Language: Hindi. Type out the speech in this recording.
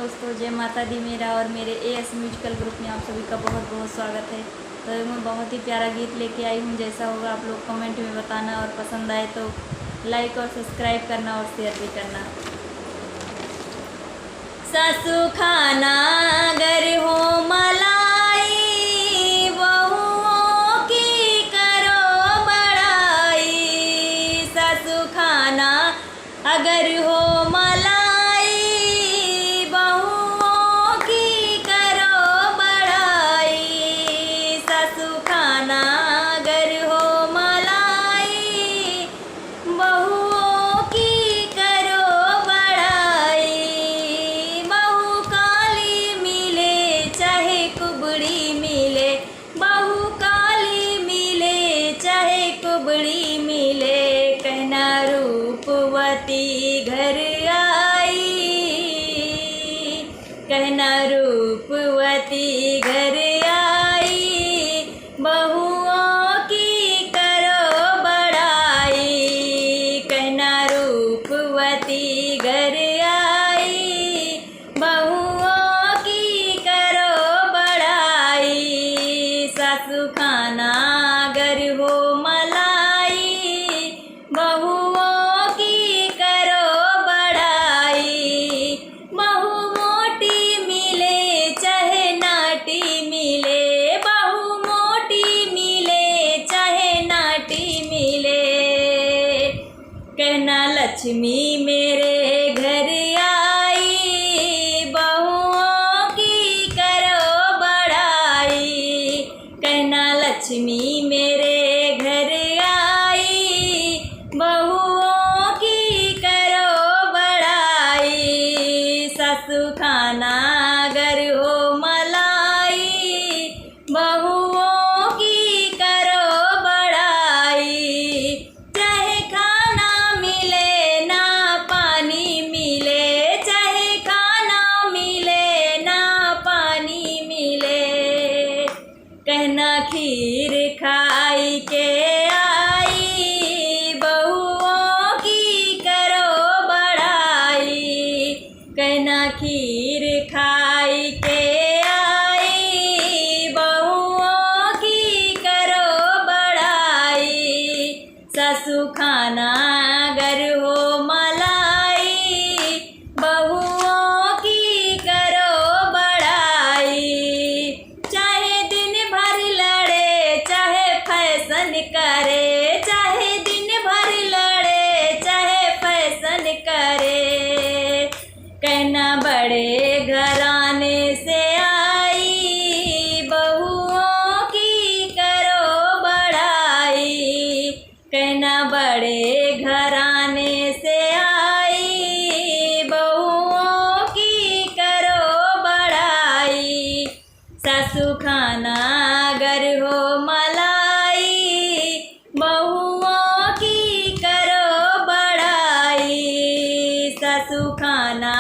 दोस्तों, जय माता दी। मेरा और मेरे एएस म्यूजिकल ग्रुप में आप सभी का बहुत बहुत स्वागत है। तो मैं बहुत ही प्यारा गीत लेके आई हूँ। जैसा होगा आप लोग कमेंट में बताना और पसंद आए तो लाइक और सब्सक्राइब करना और शेयर भी करना। सासू खाना अगर हो मलाई, बहुओं की करो बड़ाई। सासू खाना अगर हो मलाई, बहुओं की करो बड़ाई। सासू खाना अगर हो मलाई, बहुओं की करो बड़ाई। बहू काली मिले चाहे कुबड़ी मिले, बहू काली मिले चाहे कुबड़ी मिले, कहना रूपवती घर आई। कहना रूपवती घर आई, बहुओं की करो बड़ाई। कहना रूपवती घर आई, बहुओं की करो बड़ाई। सासू खाना अगर हो मलाई, बहुओं की करो बड़ाई। बहू मोटी मिले चाहे नाटी मिले, बहू मोटी मिले चाहे नाटी मिले, कहना लक्ष्मी मेरे घर आई। बहुओं की करो बड़ाई। कहना लक्ष्मी मेरे घर आई, बहुओं की करो बड़ाई। सासू खाना अगर हो मलाई, बहुओं की करो बड़ाई। चाहे खाना मिले ना पानी मिले, चाहे खाना मिले ना पानी मिले, कहना खीर खाई के आई। बहुओं की करो बड़ाई। कहना खीर खाई के आई, बहुओं की करो बड़ाई। सासू खाना अगर हो मलाई, बहुओं की करो बड़ाई। चाहे दिन भर लड़े चाहे फैशन करे, चाहे दिन भर लड़े चाहे फैशन करे, कहना बड़े घराने से आई। बहुओं की करो बड़ाई। कहना बड़े घराने से आई, बहुओं की करो बड़ाई। सासू खाना अगर हो मलाई, बहुओं की करो बड़ाई। सासू खाना